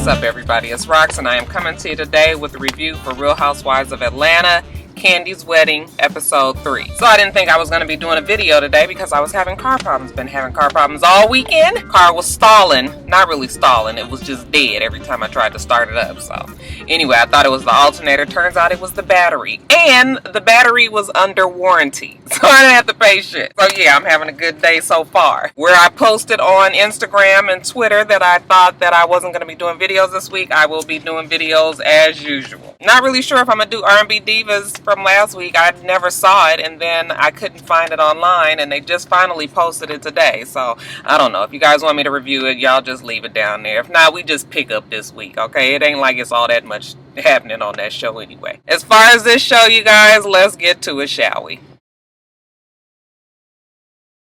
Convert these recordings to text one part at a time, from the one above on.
What's up, everybody? It's Rox, and I am coming to you today with a review for Real Housewives of Atlanta, Kandi's Wedding, episode 3. So I didn't think I was going to be doing a video today because I was having car problems. Been having car problems all weekend. Car was stalling. Not really stalling. It was just dead every time I tried to start it up. So anyway, I thought it was the alternator. Turns out it was the battery. And the battery was under warranty. So I didn't have to pay shit. So yeah, I'm having a good day so far. Where I posted on Instagram and Twitter that I thought that I wasn't going to be doing videos this week, I will be doing videos as usual. Not really sure if I'm going to do R&B Divas from last week. I never saw it, and then I couldn't find it online, and they just finally posted it today. So I don't know. If you guys want me to review it, y'all just leave it down there. If not, we just pick up this week, okay? It ain't like it's all that much happening on that show anyway. As far as this show, you guys, let's get to it, shall we?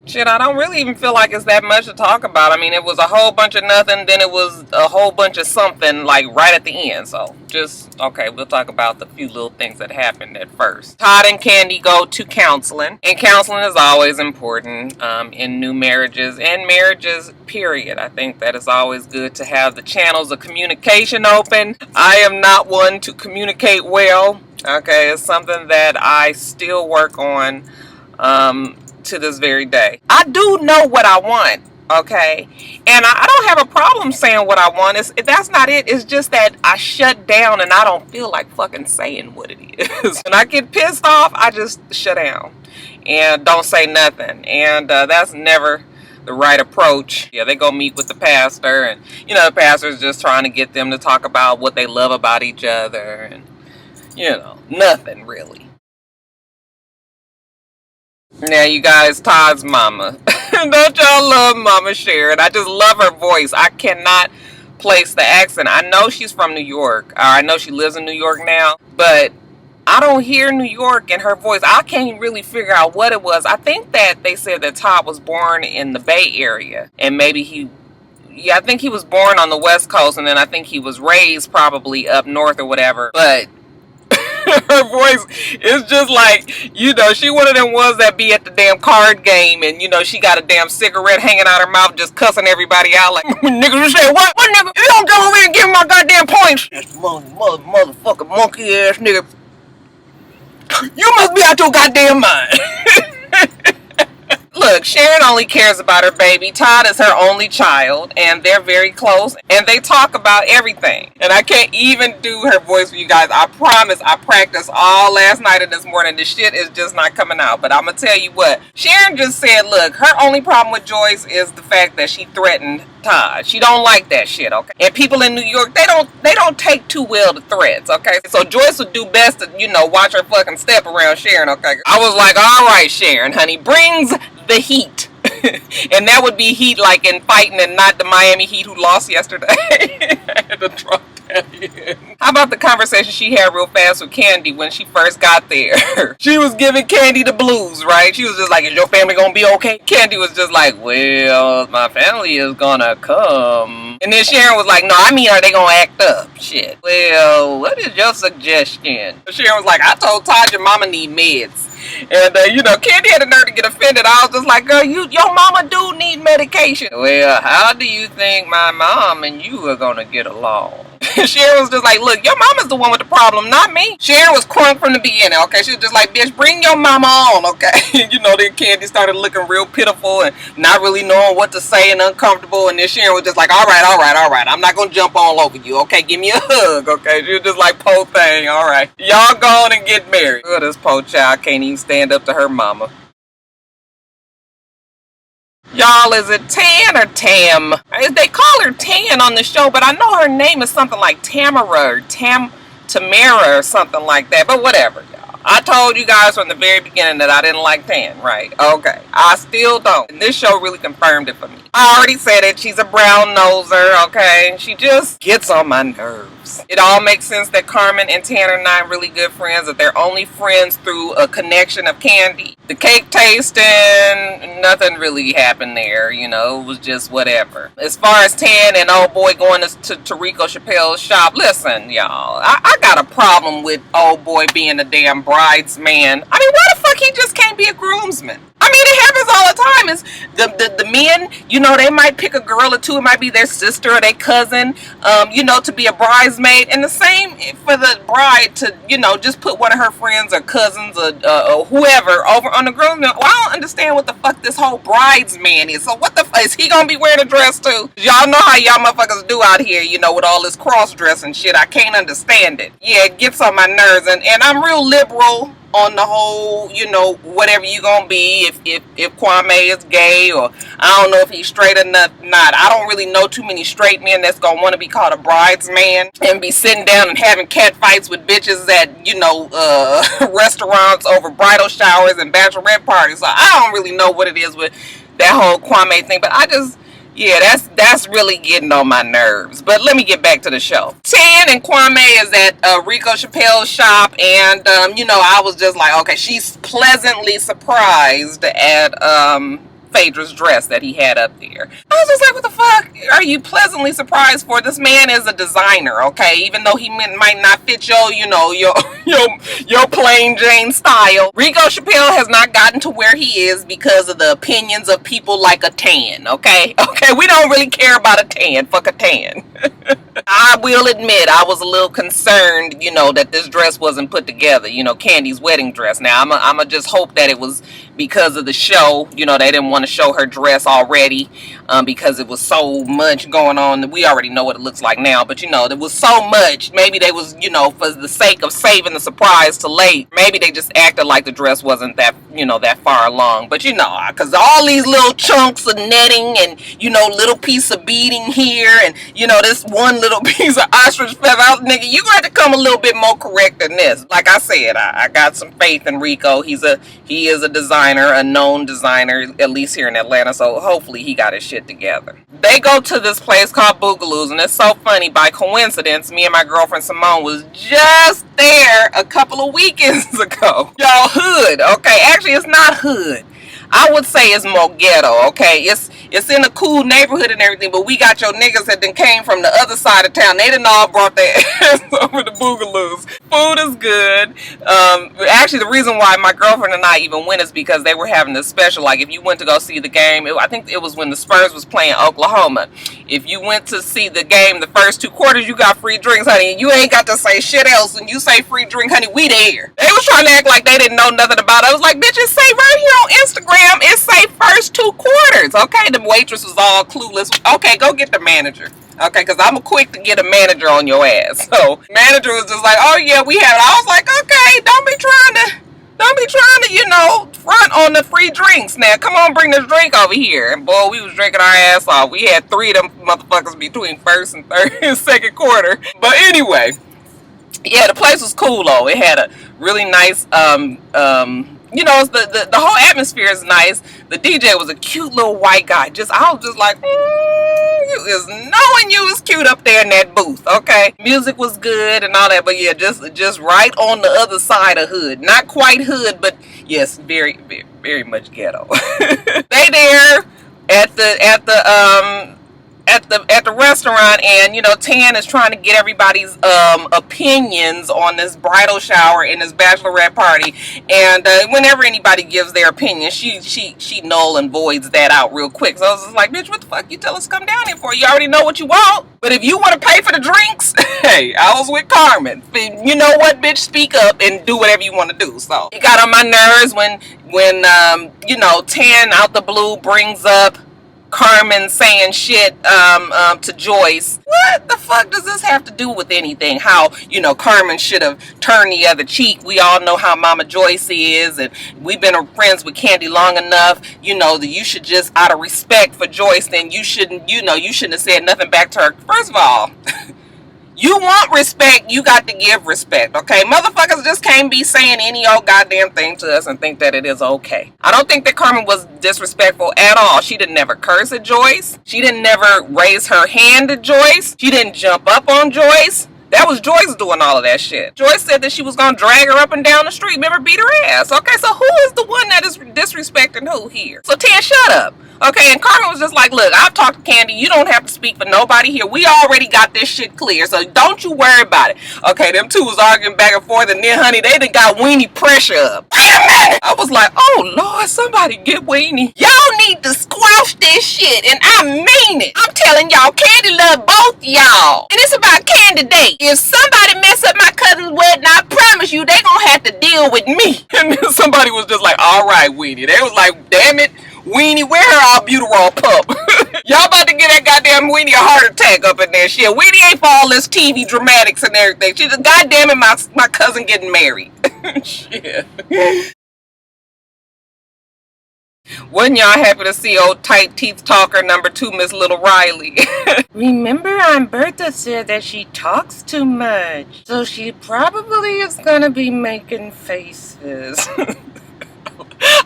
Shit, I don't really even feel like it's that much to talk about. I mean, it was a whole bunch of nothing, then it was a whole bunch of something, like, right at the end. So, just, okay, we'll talk about the few little things that happened at first. Todd and Kandi go to counseling. And counseling is always important in new marriages and marriages, period. I think that it's always good to have the channels of communication open. I am not one to communicate well. Okay, it's something that I still work on to this very day. I do know what I want, okay, and I don't have a problem saying what I want. That's not it. It's just that I shut down and I don't feel like fucking saying what it is. When I get pissed off, I just shut down and don't say nothing, and that's never the right approach. Yeah, they go meet with the pastor, and you know, the pastor's just trying to get them to talk about what they love about each other, and you know, nothing really. Now, you guys, Todd's mama. Don't y'all love Mama Sharon? I just love her voice. I cannot place the accent. I know she's from New York. Or I know she lives in New York now. But I don't hear New York in her voice. I can't really figure out what it was. I think that they said that Todd was born in the Bay Area. And maybe I think he was born on the West Coast. And then I think he was raised probably up north or whatever. But her voice is just like, you know, she one of them ones that be at the damn card game and, you know, she got a damn cigarette hanging out her mouth just cussing everybody out like, nigga, you say what? What nigga? You don't come over here and give me my goddamn points. That's motherfucking monkey ass nigga. You must be out your goddamn mind. Look, Sharon only cares about her baby. Todd is her only child, and they're very close, and they talk about everything. And I can't even do her voice for you guys. I promise I practiced all last night and this morning. The shit is just not coming out. But I'm going to tell you what. Sharon just said, look, her only problem with Joyce is the fact that she threatened Todd. She don't like that shit, okay? And people in New York, they don't take too well to threats, okay? So Joyce would do best to, you know, watch her fucking step around Sharon, okay? I was like, all right, Sharon, honey, brings the heat. And that would be heat like in fighting and not the Miami Heat who lost yesterday. I had to drop that in. How about the conversation she had real fast with Kandi when she first got there? She was giving Kandi the blues, right? She was just like, is your family gonna be okay? Kandi was just like, well, my family is gonna come. And then Sharon was like, no, I mean, are they gonna act up? Shit. Well, what is your suggestion? Sharon was like, I told Todd your mama need meds. And, you know, Kandi had the nerve to get offended. I was just like, girl, your mama do need medication. Well, how do you think my mom and you are gonna get along? Sharon was just like, look, your mama's the one with the problem, not me. Sharon was crunk from the beginning, okay? She was just like, bitch, bring your mama on, okay? You know, then Kandi started looking real pitiful and not really knowing what to say and uncomfortable. And then Sharon was just like, all right. I'm not gonna jump all over you, okay? Give me a hug, okay? She was just like, po thing, all right. Y'all go on and get married. Oh, this po child can't even stand up to her mama. Y'all, is it Tan or Tam? They call her Tan on the show, but I know her name is something like Tamara or Tamara or something like that. But whatever, y'all. I told you guys from the very beginning that I didn't like Tan, right? Okay. I still don't. And this show really confirmed it for me. I already said it. She's a brown noser, okay? She just gets on my nerves. It all makes sense that Carmen and Tan are not really good friends, that they're only friends through a connection of Kandi. The cake tasting, nothing really happened there, you know, it was just whatever. As far as Tan and old boy going to Rico Chappelle's shop, listen, y'all, I got a problem with old boy being a damn bridesman. I mean, why the fuck he just can't be a groomsman? I mean, it happens all the is the men, you know, they might pick a girl or two. It might be their sister or their cousin, you know, to be a bridesmaid. And the same for the bride to, you know, just put one of her friends or cousins or whoever over on the groom. Well, I don't understand what the fuck this whole bridesman is. So what the fuck, is he gonna be wearing a dress too? Y'all know how y'all motherfuckers do out here, you know, with all this cross dressing shit. I can't understand it. Yeah, it gets on my nerves, and I'm real liberal on the whole, you know, whatever you gonna be, if Kwame is gay, or I don't know if he's straight or not. I don't really know too many straight men that's gonna want to be called a bridesman and be sitting down and having cat fights with bitches at, you know, restaurants over bridal showers and bachelorette parties. So I don't really know what it is with that whole Kwame thing, but I just, yeah, that's really getting on my nerves. But let me get back to the show. Tan and Kwame is at Rico Chappelle's shop, and you know, I was just like, okay, she's pleasantly surprised at Phaedra's dress that he had up there. I was just like, what the fuck are you pleasantly surprised for? This man is a designer, okay? Even though he might not fit your, you know, your plain Jane style. Rico Chappelle has not gotten to where he is because of the opinions of people like a Tan, okay? Okay, we don't really care about a Tan. Fuck a Tan. I will admit I was a little concerned, you know, that this dress wasn't put together, you know, Kandi's wedding dress. Now, I'ma just hope that it was because of the show. You know, they didn't want to show her dress already because it was so much going on. We already know what it looks like now, but, you know, there was so much. Maybe they was, you know, for the sake of saving the surprise to late, maybe they just acted like the dress wasn't that, you know, that far along. But, you know, because all these little chunks of netting and, you know, little piece of beading here and, you know, this one little piece of ostrich feather, nigga, you got to come a little bit more correct than this. Like I said, I got some faith in Rico. He is a designer, a known designer, at least here in Atlanta, so hopefully he got his shit together. They go to this place called Boogaloo's, and it's so funny. By coincidence, me and my girlfriend Simone was just there a couple of weekends ago. Y'all, hood, okay? Actually, it's not hood. I would say it's more ghetto, okay? It's in a cool neighborhood and everything, but we got your niggas that done came from the other side of town. They done all brought their ass over to Boogaloo's. Food is good. Actually, the reason why my girlfriend and I even went is because they were having this special. Like, if you went to go see the game, I think it was when the Spurs was playing Oklahoma. If you went to see the game, the first 2 quarters, you got free drinks, honey. And you ain't got to say shit else. And you say free drink, honey, we there. They was trying to act like they didn't know nothing about it. I was like, bitch, it say right here on Instagram, it say first 2 quarters. Okay, the waitress was all clueless. Okay, go get the manager. Okay, because I'm quick to get a manager on your ass. So, manager was just like, oh yeah, we have it. I was like, okay, don't be trying to, you know, front on the free drinks. Now, come on, bring this drink over here. And boy, we was drinking our ass off. We had 3 of them motherfuckers between first and third and second quarter. But anyway, yeah, the place was cool though. It had a really nice, you know, the whole atmosphere is nice. The DJ was a cute little white guy. I was just like, you is knowing you was cute up there in that booth, okay? Music was good and all that, but yeah, just right on the other side of hood. Not quite hood, but yes, very, very, very much ghetto. They there at the restaurant, and you know, Tan is trying to get everybody's opinions on this bridal shower and this bachelorette party, and whenever anybody gives their opinion, she null and voids that out real quick. So I was just like, bitch, what the fuck you tell us to come down here for? You already know what you want. But if you want to pay for the drinks, hey, I was with Carmen. You know what, bitch, speak up and do whatever you want to do. So it got on my nerves when you know, Tan out the blue brings up Carmen saying shit to Joyce. What the fuck does this have to do with anything? How, you know, Carmen should have turned the other cheek. We all know how Mama Joyce is, and we've been friends with Kandi long enough, you know, that you should just, out of respect for Joyce, then you shouldn't have said nothing back to her. First of all, you want respect, you got to give respect, okay? Motherfuckers just can't be saying any old goddamn thing to us and think that it is okay. I don't think that Carmen was disrespectful at all. She didn't never curse at Joyce. She didn't never raise her hand at Joyce. She didn't jump up on Joyce. That was Joyce doing all of that shit. Joyce said that she was going to drag her up and down the street, remember, beat her ass. Okay, so who is the one that is disrespecting who here? So Tan, shut up. Okay, and Carmen was just like, look, I've talked to Kandi. You don't have to speak for nobody here. We already got this shit clear, so don't you worry about it. Okay, them two was arguing back and forth, and then, honey, they done got Weenie pressure up. I was like, oh, Lord, somebody get Weenie. Y'all need to squash this shit, and I mean it. I'm telling y'all, Kandi love both y'all. And it's about Kandi Day. If somebody mess up my cousin's wedding, I promise you, they gonna have to deal with me. And then somebody was just like, all right, Weenie. They was like, damn it. Weenie, where her albuterol pup? Y'all about to get that goddamn Weenie a heart attack up in there. Shit, Weenie ain't for all this TV dramatics and everything. She just, goddamn it, my cousin getting married. Shit. Wasn't y'all happy to see old tight teeth talker number 2, Miss Little Riley? Remember Aunt Bertha said that she talks too much, so she probably is gonna be making faces.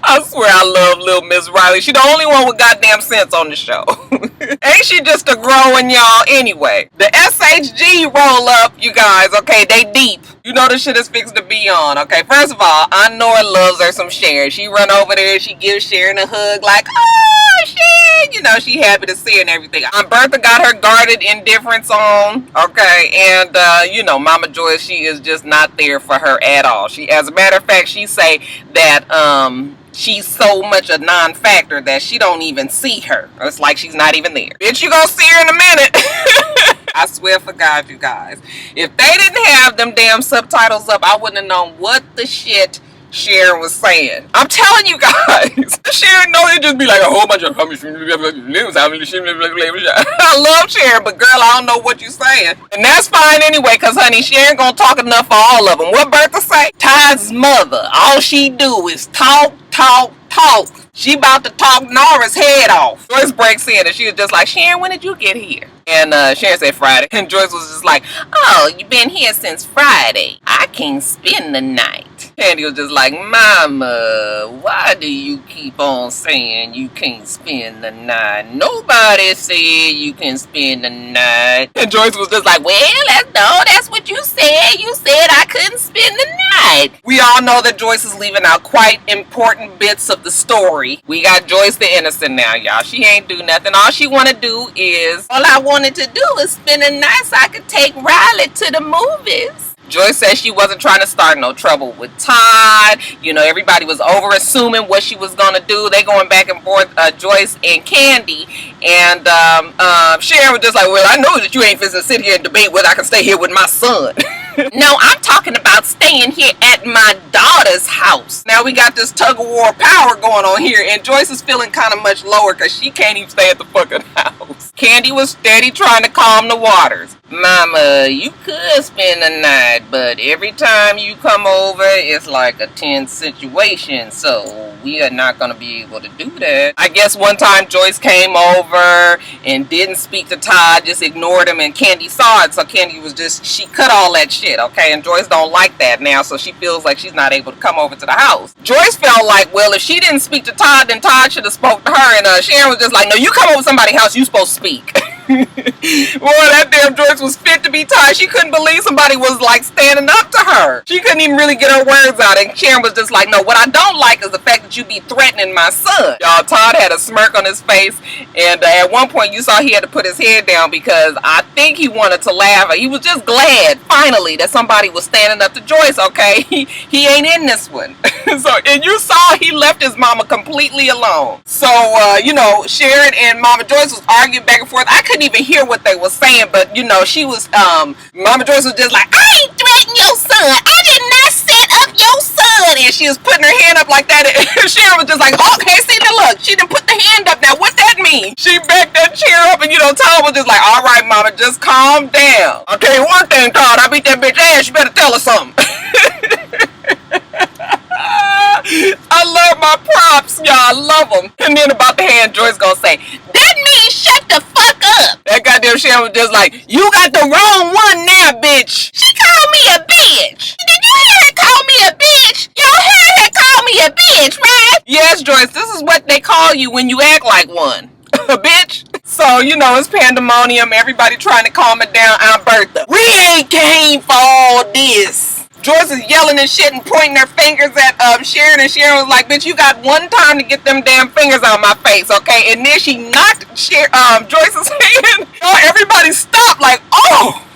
I swear I love little Miss Riley. She the only one with goddamn sense on the show. Ain't she just a growing y'all anyway? The SHG roll up, you guys, okay, they deep. You know the shit is fixed to be on, okay? First of all, I know it loves her some Sharon. She run over there, she gives Sharon a hug like, oh, Sharon. You know, she happy to see her and everything. Aunt Bertha got her guarded indifference on, okay? And, you know, Mama Joyce, she is just not there for her at all. She, as a matter of fact, she say that, she's so much a non-factor that she don't even see her. It's like she's not even there. Bitch, you gonna see her in a minute. I swear for God, you guys. If they didn't have them damn subtitles up, I wouldn't have known what the shit Sharon was saying. I'm telling you guys. Sharon know it just be like a whole bunch of I love Sharon, but girl, I don't know what you saying. And that's fine anyway, cause honey, Sharon gonna talk enough for all of them. What Bertha say? Todd's mother, all she do is talk, talk, talk. She about to talk Nora's head off. Joyce breaks in and she was just like, Sharon, when did you get here? And Sharon said Friday. And Joyce was just like, oh, you been here since Friday. I can't spend the night. Kandi was just like, Mama, why do you keep on saying you can't spend the night? Nobody said you can spend the night. And Joyce was just like, well, that's what you said. You said I couldn't spend the night. We all know that Joyce is leaving out quite important bits of the story. We got Joyce the innocent now, y'all. She ain't do nothing. All she want to do is, all I wanted to do is spend a night so I could take Riley to the movies. Joyce said she wasn't trying to start no trouble with Todd. You know, everybody was over assuming what she was going to do. They going back and forth, Joyce and Kandi. And Sharon was just like, well, I know that you ain't finna sit here and debate whether I can stay here with my son. No, I'm talking about staying here at my daughter's house. Now we got this tug of war power going on here, and Joyce is feeling kind of much lower because she can't even stay at the fucking house. Kandi was steady trying to calm the waters. Mama, you could spend the night, but every time you come over, it's like a tense situation, so we are not going to be able to do that. I guess one time Joyce came over and didn't speak to Todd, just ignored him, and Kandi saw it, so Kandi was just, she cut all that shit, okay? And Joyce don't like that now, so she feels like she's not able to come over to the house. Joyce felt like, well, if she didn't speak to Todd, then Todd should have spoke to her, and Sharon was just like, no, you come over to somebody's house, you supposed to speak. Boy, that damn Joyce was fit to be tied. She couldn't believe somebody was like standing up to her. She couldn't even really get her words out, and Sharon was just like, no, what I don't like is the fact that you be threatening my son. Y'all, Todd had a smirk on his face, and at one point you saw he had to put his head down because I think he wanted to laugh. He was just glad finally that somebody was standing up to Joyce, okay? He ain't in this one. So, and you saw he left his mama completely alone. So, you know, Sharon and Mama Joyce was arguing back and forth. I couldn't even hear what they were saying, but you know, she was, Mama Joyce was just like, I ain't threatening your son. I did not set up your son. And she was putting her hand up like that. And Sharon was just like, okay, see, now look, she done put the hand up. Now, what that mean? She backed that chair up, and you know, Todd was just like, all right, Mama, just calm down. I'll tell you one thing, Todd, I beat that bitch ass. You better tell her something. I love my props, y'all. I love them. And then about the hand, Joyce gonna say, that means shut the fuck up. That goddamn Sharon was just like, you got the wrong one now, bitch. She called me a bitch. Did you hear her call me a bitch? Y'all heard her call me a bitch, right? Yes, Joyce, this is what they call you when you act like one. A bitch. So, you know, it's pandemonium. Everybody trying to calm it down. Aunt Bertha, we ain't came for all this. Joyce is yelling and shit and pointing her fingers at Sharon, and Sharon was like, bitch, you got one time to get them damn fingers out of my face, okay? And then she knocked Joyce's hand. Everybody stopped like, oh!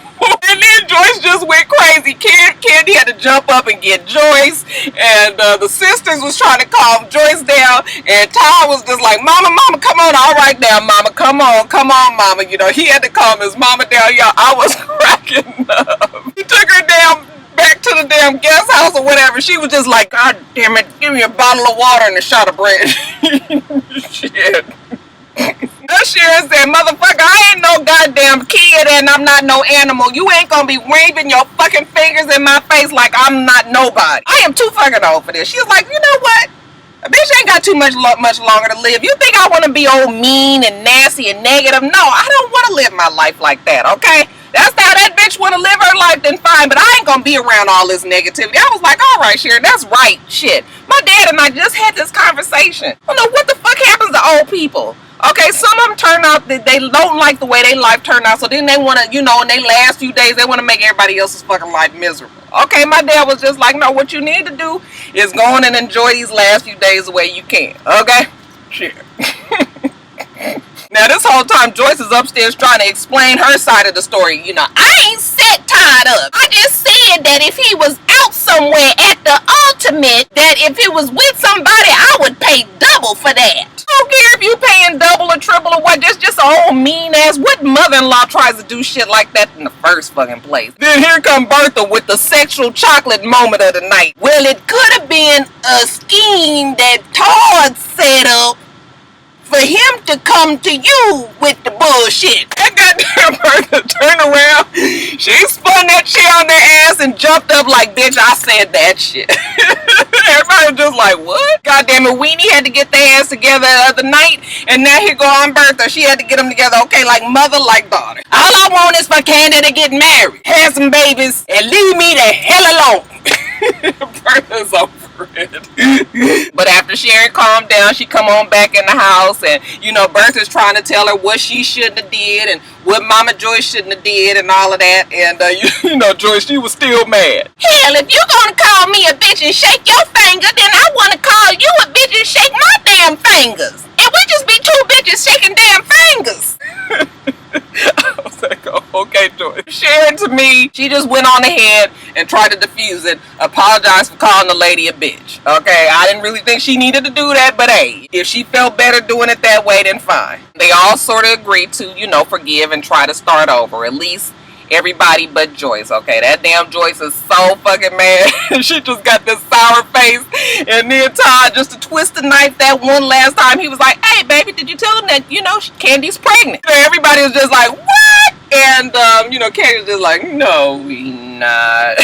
And then Joyce just went crazy. Kandi had to jump up and get Joyce, and the sisters was trying to calm Joyce down, and Todd was just like, mama, come on, all right now, mama, come on, mama. You know, he had to calm his mama down. Y'all, I was cracking up. He took her down back to the damn guest house or whatever. She was just like, God damn it, give me a bottle of water and a shot of bread. Shit. Sharon said, motherfucker, I ain't no goddamn kid and I'm not no animal. You ain't gonna be waving your fucking fingers in my face like I'm not nobody. I am too fucking old for this. She's like, you know what? A bitch ain't got too much longer to live. You think I want to be old mean and nasty and negative? No, I don't want to live my life like that, okay? That's how that bitch want to live her life, then fine, but I ain't gonna be around all this negativity. I was like, all right, Sharon, that's right, shit. My dad and I just had this conversation. I don't know what the fuck happens to old people. Okay, some of them turn out that they don't like the way their life turned out, so then they want to, you know, in their last few days, they want to make everybody else's fucking life miserable. Okay, my dad was just like, no, what you need to do is go on and enjoy these last few days the way you can. Okay? Shit. Now, this whole time, Joyce is upstairs trying to explain her side of the story. You know, I ain't set Todd up. I just said that if he was out somewhere at the ultimate, that if it was with somebody, I would pay double for that. I don't care if you paying double or triple or what. That's just a whole mean ass. What mother-in-law tries to do shit like that in the first fucking place? Then here come Bertha with the sexual chocolate moment of the night. Well, it could have been a scheme that Todd set up for him to come to you with the bullshit. That goddamn Bertha turned around. She spun that chair on their ass and jumped up like, bitch, I said that shit. Everybody was just like, what? Goddamn it, Weenie had to get their ass together the other night, and now here go on Bertha. She had to get them together, okay, like mother, like daughter. All I want is for Kandi to get married, have some babies, and leave me the hell alone. Bertha's over it. But after Sharon calmed down, she come on back in the house, and you know, Bertha's trying to tell her what she shouldn't have did and what Mama Joyce shouldn't have did and all of that. And you know, Joyce, she was still mad. Hell, if you're gonna call me a bitch and shake your finger, then I want to call you a bitch and shake my damn fingers. And we just be two bitches shaking damn fingers. I was like, oh, okay, Joyce. Sharon, to me, she just went on ahead and tried to defuse it, apologized for calling the lady a bitch. Okay, I didn't really think she needed to do that, but hey, if she felt better doing it that way, then fine. They all sort of agreed to, you know, forgive and try to start over. At least everybody but Joyce, okay? That damn Joyce is so fucking mad. She just got this sour face. And then Todd, just to twist the knife that one last time, he was like, hey, baby, did you tell him that, you know, Kandi's pregnant? So everybody was just like, what? And, you know, Kandi was just like, no, we not.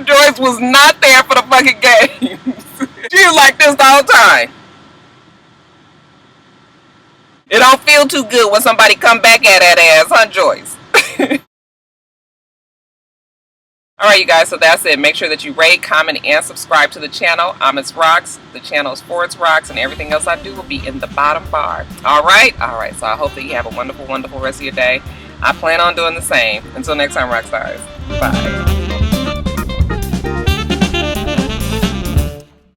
Joyce was not there for the fucking game. She was like this the whole time. It don't feel too good when somebody come back at that ass, huh, Joyce? Alright, you guys, so that's it. Make sure that you rate, comment, and subscribe to the channel. I'm itsrox. The channel is for itsrox, and everything else I do will be in the bottom bar. Alright? Alright, so I hope that you have a wonderful, wonderful rest of your day. I plan on doing the same. Until next time, Roxstars. Bye.